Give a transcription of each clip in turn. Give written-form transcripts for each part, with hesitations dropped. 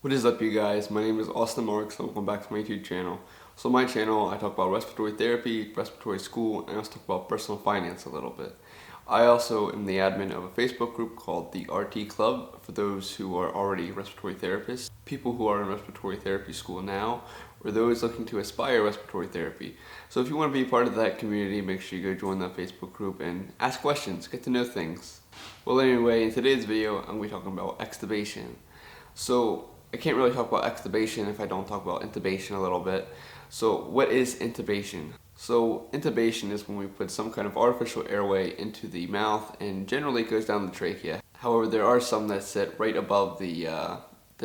What is up, you guys? My name is Austin Marks and welcome back to my YouTube channel. So my channel, I talk about respiratory therapy, respiratory school, and I also talk about personal finance a little bit. I also am the admin of a Facebook group called the RT Club for those who are already respiratory therapists, people who are in respiratory therapy school now, or those looking to aspire respiratory therapy. So if you want to be part of that community, make sure you go join that Facebook group and ask questions, get to know things. Well, anyway, in today's video, I'm going to be talking about extubation. So I can't really talk about extubation if I don't talk about intubation a little bit. So what is intubation? So intubation is when we put some kind of artificial airway into the mouth, and generally it goes down the trachea. However, there are some that sit right above the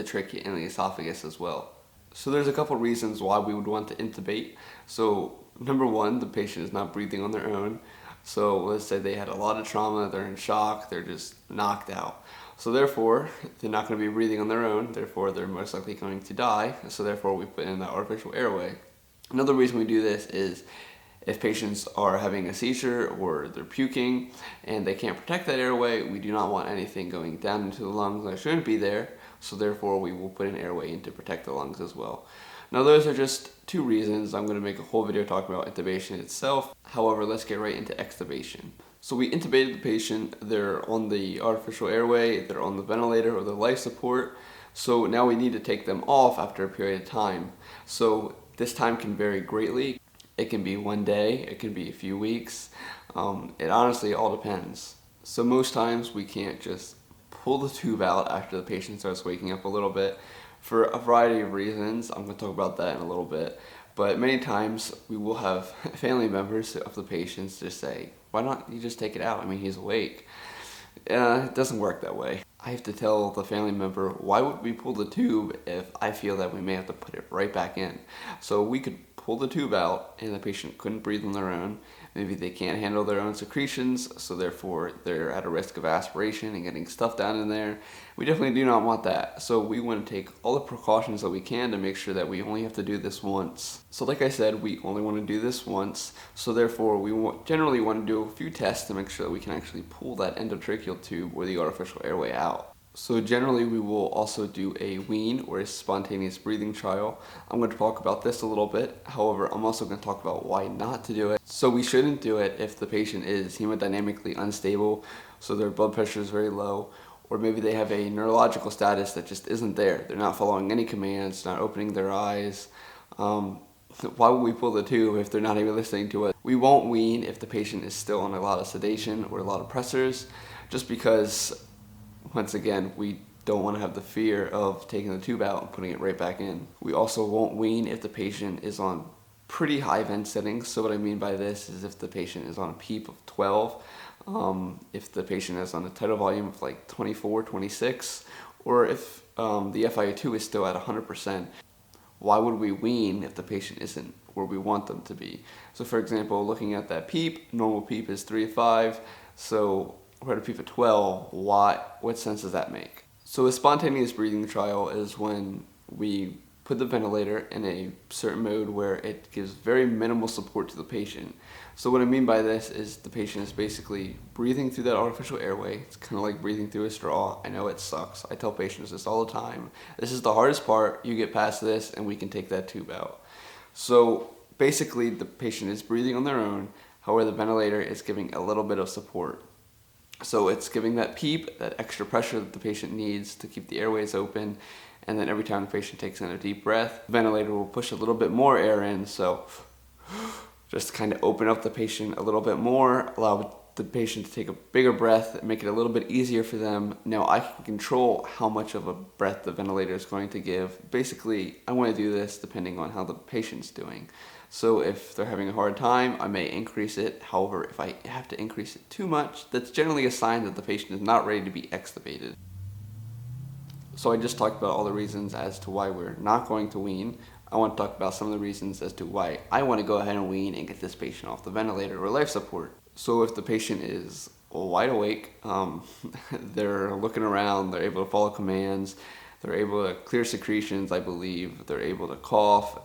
trachea and the esophagus as well. So there's a couple reasons why we would want to intubate. So number one, the patient is not breathing on their own. So let's say they had a lot of trauma, they're in shock, they're just knocked out. So therefore, they're not going to be breathing on their own, therefore they're most likely going to die, so therefore we put in that artificial airway. Another reason we do this is if patients are having a seizure or they're puking and they can't protect that airway, we do not want anything going down into the lungs that shouldn't be there, so therefore we will put an airway in to protect the lungs as well. Now those are just two reasons. I'm going to make a whole video talking about intubation itself. However, let's get right into extubation. So we intubated the patient, they're on the artificial airway, they're on the ventilator or the life support. So now we need to take them off after a period of time. So this time can vary greatly. It can be one day, it can be a few weeks. It honestly all depends. So most times we can't just pull the tube out after the patient starts waking up a little bit for a variety of reasons. I'm going to talk about that in a little bit. But many times we will have family members of the patients just say, why not you just take it out? I mean, he's awake. It doesn't work that way. I have to tell the family member, why would we pull the tube if I feel that we may have to put it right back in? So we could pull the tube out and the patient couldn't breathe on their own. Maybe they can't handle their own secretions, so therefore they're at a risk of aspiration and getting stuff down in there. We definitely do not want that. So we want to take all the precautions that we can to make sure that we only have to do this once. So like I said, we only want to do this once. So therefore we generally want to do a few tests to make sure that we can actually pull that endotracheal tube or the artificial airway out. So generally we will also do a wean or a spontaneous breathing trial. I'm going to talk about this a little bit. However, I'm also going to talk about why not to do it. So we shouldn't do it if the patient is hemodynamically unstable, so their blood pressure is very low, or maybe they have a neurological status that just isn't there. They're not following any commands, not opening their eyes. Why would we pull the tube if they're not even listening to it? We won't wean if the patient is still on a lot of sedation or a lot of pressors, just because once again, we don't want to have the fear of taking the tube out and putting it right back in. We also won't wean if the patient is on pretty high vent settings. So what I mean by this is if the patient is on a PEEP of 12, if the patient is on a tidal volume of like 24, 26, or if the FiO2 is still at 100%. Why would we wean if the patient isn't where we want them to be? So for example, looking at that PEEP, normal PEEP is 3 to 5, so we're at a PEEP of 12, what sense does that make? So a spontaneous breathing trial is when we put the ventilator in a certain mode where it gives very minimal support to the patient. So what I mean by this is the patient is basically breathing through that artificial airway. It's kind of like breathing through a straw. I know it sucks. I tell patients this all the time. This is the hardest part. You get past this and we can take that tube out. So basically the patient is breathing on their own. However, the ventilator is giving a little bit of support. So it's giving that PEEP, that extra pressure that the patient needs to keep the airways open, and then every time the patient takes in a deep breath, the ventilator will push a little bit more air in, so just kind of open up the patient a little bit more, allow the patient to take a bigger breath, make it a little bit easier for them. Now I can control how much of a breath the ventilator is going to give. Basically, I want to do this depending on how the patient's doing. So if they're having a hard time, I may increase it. However, if I have to increase it too much, that's generally a sign that the patient is not ready to be extubated. So I just talked about all the reasons as to why we're not going to wean. I want to talk about some of the reasons as to why I want to go ahead and wean and get this patient off the ventilator or life support. So if the patient is wide awake, they're looking around, they're able to follow commands, they're able to clear secretions, I believe, they're able to cough,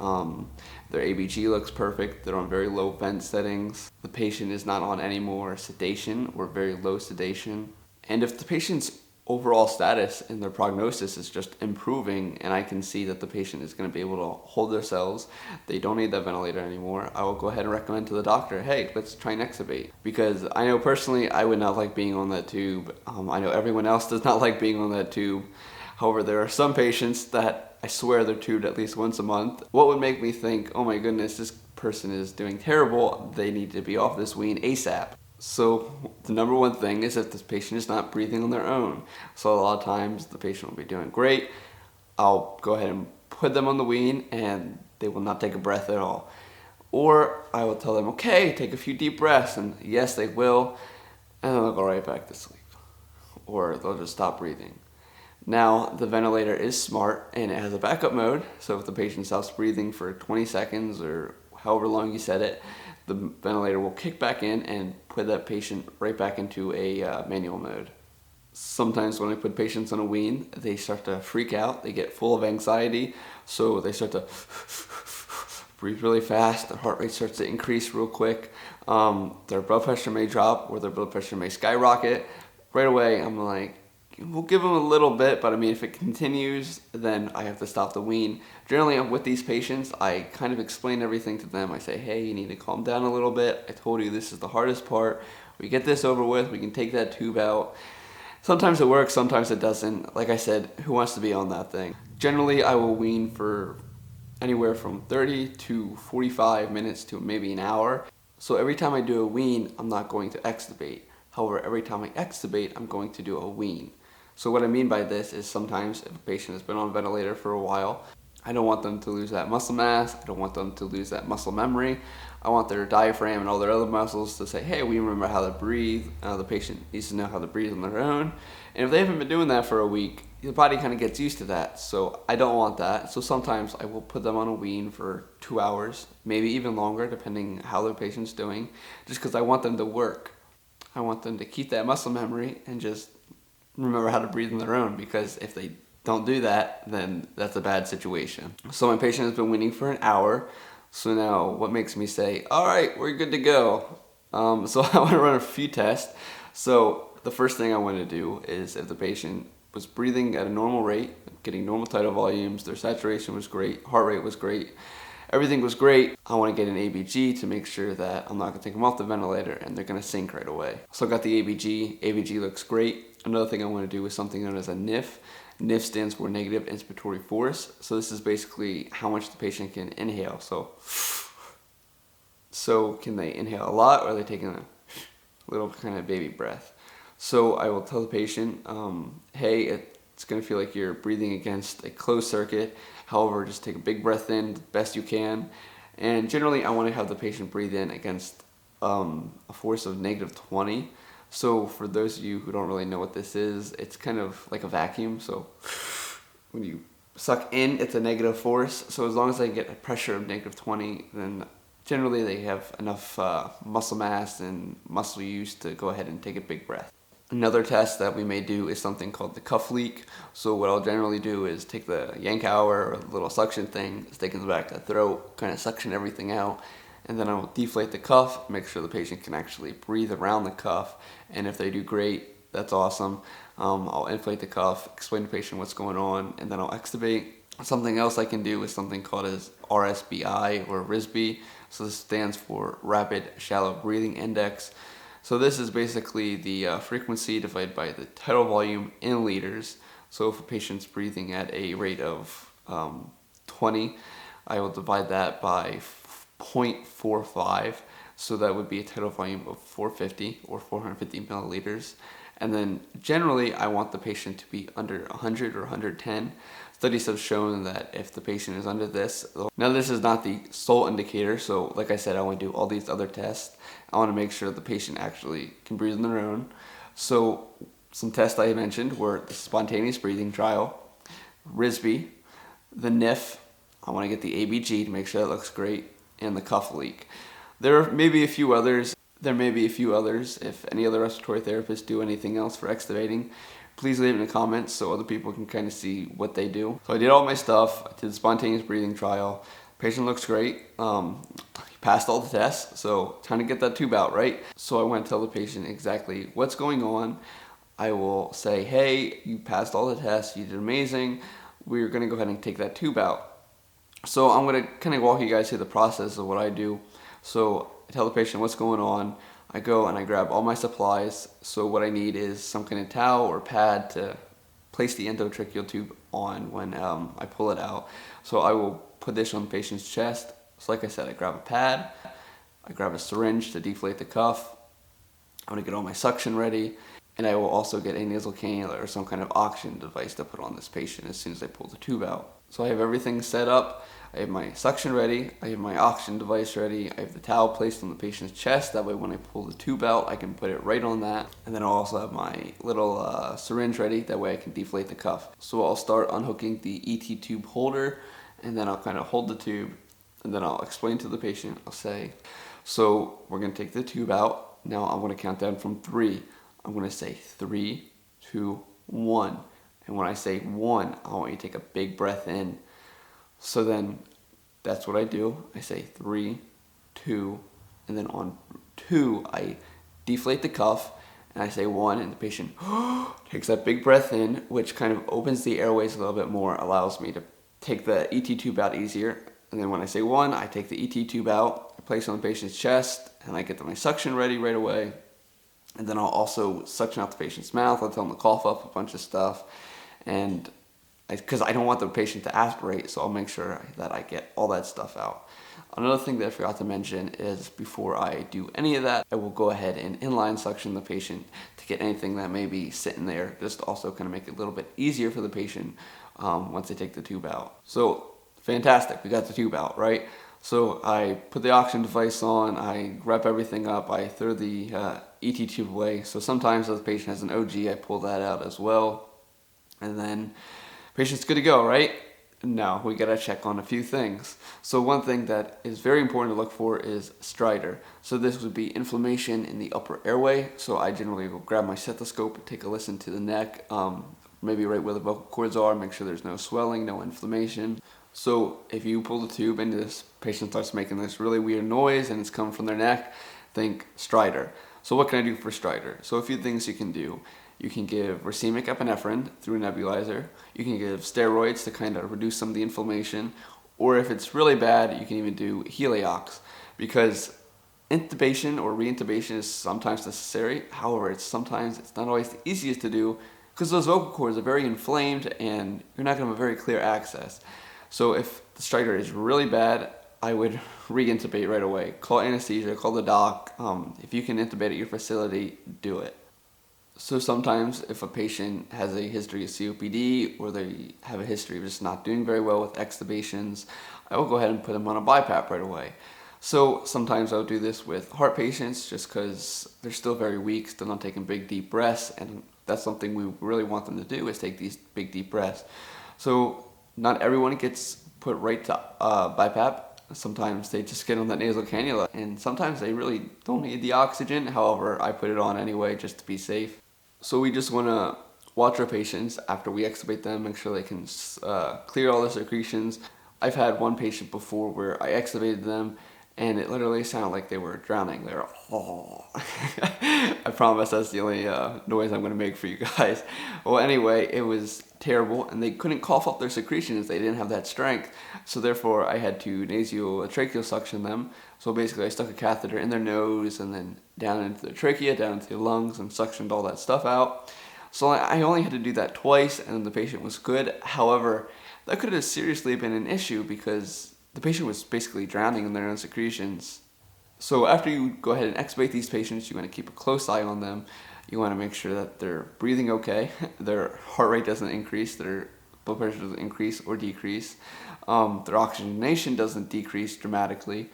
their ABG looks perfect, they're on very low vent settings, the patient is not on any more sedation or very low sedation, and if the patient's overall status and their prognosis is just improving, and I can see that the patient is going to be able to hold themselves, they don't need that ventilator anymore, I will go ahead and recommend to the doctor, hey, let's try and extubate. Because I know personally I would not like being on that tube. I know everyone else does not like being on that tube. However, there are some patients that I swear they're tubed at least once a month. What would make me think, oh my goodness, this person is doing terrible, they need to be off this wean ASAP? So the number one thing is if this patient is not breathing on their own. So a lot of times the patient will be doing great. I'll go ahead and put them on the wean and they will not take a breath at all. Or I will tell them, okay, take a few deep breaths, and yes, they will, and then they'll go right back to sleep. Or they'll just stop breathing. Now, the ventilator is smart and it has a backup mode, so if the patient stops breathing for 20 seconds or however long you set it, the ventilator will kick back in and put that patient right back into a manual mode. Sometimes when I put patients on a wean, they start to freak out, they get full of anxiety, so they start to breathe really fast, their heart rate starts to increase real quick, their blood pressure may drop or their blood pressure may skyrocket. Right away, I'm like, we'll give them a little bit, but I mean, if it continues, then I have to stop the wean. Generally, with these patients, I kind of explain everything to them. I say, hey, you need to calm down a little bit. I told you this is the hardest part. We get this over with, we can take that tube out. Sometimes it works, sometimes it doesn't. Like I said, who wants to be on that thing? Generally, I will wean for anywhere from 30 to 45 minutes to maybe an hour. So every time I do a wean, I'm not going to extubate. However, every time I extubate, I'm going to do a wean. So what I mean by this is sometimes if a patient has been on a ventilator for a while, I don't want them to lose that muscle mass, I don't want them to lose that muscle memory. I want their diaphragm and all their other muscles to say, hey, we remember how to breathe. The patient needs to know how to breathe on their own. And if they haven't been doing that for a week, the body kind of gets used to that. So I don't want that. So sometimes I will put them on a wean for 2 hours, maybe even longer, depending how their patient's doing, just because I want them to work. I want them to keep that muscle memory and just remember how to breathe on their own, because if they don't do that, then that's a bad situation. So my patient has been weaning for an hour. So now what makes me say, all right, we're good to go. So I want to run a few tests. So the first thing I want to do is if the patient was breathing at a normal rate, getting normal tidal volumes, their saturation was great, heart rate was great, everything was great, I want to get an ABG to make sure that I'm not going to take them off the ventilator and they're going to sink right away. So I got the ABG. ABG looks great. Another thing I want to do is something known as a NIF. NIF stands for negative inspiratory force. So this is basically how much the patient can inhale. So can they inhale a lot, or are they taking a little kind of baby breath? So I will tell the patient, hey, it's going to feel like you're breathing against a closed circuit. However, just take a big breath in the best you can. And generally, I want to have the patient breathe in against a force of -20. So for those of you who don't really know what this is, it's kind of like a vacuum. So when you suck in, it's a negative force. So as long as they get a pressure of -20, then generally they have enough muscle mass and muscle use to go ahead and take a big breath. Another test that we may do is something called the cuff leak. So what I'll generally do is take the Yankower or the little suction thing, stick in the back of the throat, kind of suction everything out, and then I will deflate the cuff, make sure the patient can actually breathe around the cuff, and if they do great, that's awesome. I'll inflate the cuff, explain to the patient what's going on, and then I'll extubate. Something else I can do is something called as RSBI or RSBI. So this stands for Rapid Shallow Breathing Index. So this is basically the frequency divided by the tidal volume in liters. So if a patient's breathing at a rate of 20, I will divide that by 0.45. So that would be a tidal volume of 450 or 450 milliliters. And then generally I want the patient to be under 100 or 110. Studies have shown that if the patient is under this, now this is not the sole indicator, so like I said, I want to do all these other tests. I want to make sure the patient actually can breathe on their own. So some tests I mentioned were the spontaneous breathing trial, RSBI, the NIF, I want to get the ABG to make sure that looks great, and the cuff leak. There may be a few others. If any other respiratory therapists do anything else for extubating, please leave it in the comments so other people can kind of see what they do. So I did all my stuff. I did the spontaneous breathing trial. Patient looks great. He passed all the tests, so time to get that tube out, right? So I want to tell the patient exactly what's going on. I will say, hey, you passed all the tests, you did amazing, we're going to go ahead and take that tube out. So I'm going to kind of walk you guys through the process of what I do. So I tell the patient what's going on. I go and I grab all my supplies. So what I need is some kind of towel or pad to place the endotracheal tube on when I pull it out. So I will put this on the patient's chest. So like I said, I grab a pad, I grab a syringe to deflate the cuff. I'm going to get all my suction ready, and I will also get a nasal cannula or some kind of oxygen device to put on this patient as soon as I pull the tube out. So I have everything set up. I have my suction ready, I have my oxygen device ready, I have the towel placed on the patient's chest, that way when I pull the tube out I can put it right on that, and then I'll also have my little syringe ready, that way I can deflate the cuff. So I'll start unhooking the ET tube holder, and then I'll kind of hold the tube, and then I'll explain to the patient. I'll say, so we're going to take the tube out, now I'm going to count down from 3. I'm going to say 3, 2, 1, and when I say 1, I want you to take a big breath in. So then that's what I do. I say 3, 2, and then on 2 I deflate the cuff, and I say 1, and the patient takes that big breath in, which kind of opens the airways a little bit more, allows me to take the ET tube out easier. And then when I say 1, I take the ET tube out, I place it on the patient's chest, and I get my suction ready right away. And then I'll also suction out the patient's mouth. I'll tell them to cough up a bunch of stuff, and because I don't want the patient to aspirate, so I'll make sure that I get all that stuff out. Another thing that I forgot to mention is before I do any of that, I will go ahead and inline suction the patient to get anything that may be sitting there, just to also kind of make it a little bit easier for the patient once they take the tube out. So fantastic, we got the tube out, right? So I put the oxygen device on, I wrap everything up, I throw the ET tube away. So sometimes if the patient has an OG, I pull that out as well. And then patient's good to go, right? Now we gotta check on a few things. So one thing that is very important to look for is stridor. So this would be inflammation in the upper airway. So I generally will grab my stethoscope, take a listen to the neck, maybe right where the vocal cords are, make sure there's no swelling, no inflammation. So if you pull the tube and this patient starts making this really weird noise and it's coming from their neck, think stridor. So what can I do for stridor? So a few things you can do. You can give racemic epinephrine through a nebulizer. You can give steroids to kind of reduce some of the inflammation. Or if it's really bad, you can even do Heliox, because intubation or reintubation is sometimes necessary. However, sometimes it's not always the easiest to do because those vocal cords are very inflamed and you're not going to have a very clear access. So if the stridor is really bad, I would reintubate right away. Call anesthesia, call the doc. If you can intubate at your facility, do it. So sometimes if a patient has a history of COPD or they have a history of just not doing very well with extubations, I will go ahead and put them on a BiPAP right away. So sometimes I'll do this with heart patients just because they're still very weak, still not taking big deep breaths, and that's something we really want them to do, is take these big deep breaths. So not everyone gets put right to BiPAP. Sometimes they just get on that nasal cannula, and sometimes they really don't need the oxygen. However, I put it on anyway just to be safe. So we just want to watch our patients after we extubate them, make sure they can clear all the secretions. I've had one patient before where I extubated them and it literally sounded like they were drowning. They were, oh. I promise that's the only noise I'm going to make for you guys. Well, anyway, it was terrible, and they couldn't cough up their secretions. They didn't have that strength, so therefore I had to nasotracheal suction them. So basically I stuck a catheter in their nose and then down into their trachea, down into their lungs, and suctioned all that stuff out. So I only had to do that twice, and the patient was good. However, that could have seriously been an issue because the patient was basically drowning in their own secretions. So after you go ahead and extubate these patients, you want to keep a close eye on them. You want to make sure that they're breathing okay, their heart rate doesn't increase, their blood pressure doesn't increase or decrease, their oxygenation doesn't decrease dramatically.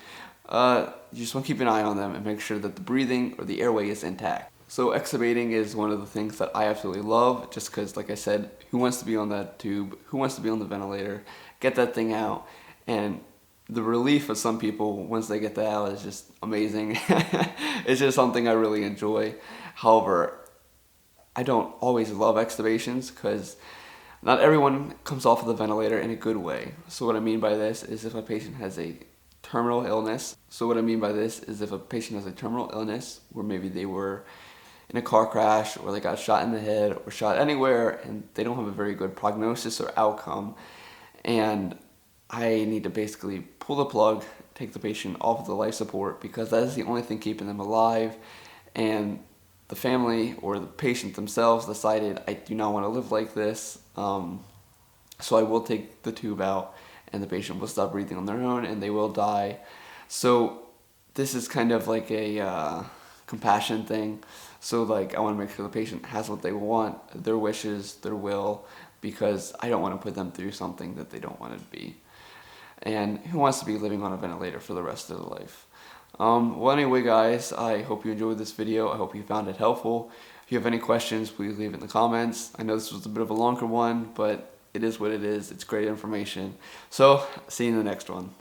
You just want to keep an eye on them and make sure that the breathing or the airway is intact. So extubating is one of the things that I absolutely love, just because, like I said, who wants to be on that tube? Who wants to be on the ventilator? Get that thing out, and the relief of some people once they get that out is just amazing. It's just something I really enjoy. However, I don't always love extubations because not everyone comes off of the ventilator in a good way. So what I mean by this is if a patient has a terminal illness where maybe they were in a car crash, or they got shot in the head or shot anywhere, and they don't have a very good prognosis or outcome. And I need to basically pull the plug, take the patient off of the life support, because that is the only thing keeping them alive. And the family or the patient themselves decided, I do not want to live like this, so I will take the tube out, and the patient will stop breathing on their own, and they will die. So this is kind of like a compassion thing. So like, I want to make sure the patient has what they want, their wishes, their will, because I don't want to put them through something that they don't want to be. And who wants to be living on a ventilator for the rest of their life? Well, anyway, guys, I hope you enjoyed this video. I hope you found it helpful. If you have any questions, please leave it in the comments. I know this was a bit of a longer one, but it is what it is. It's great information. So, see you in the next one.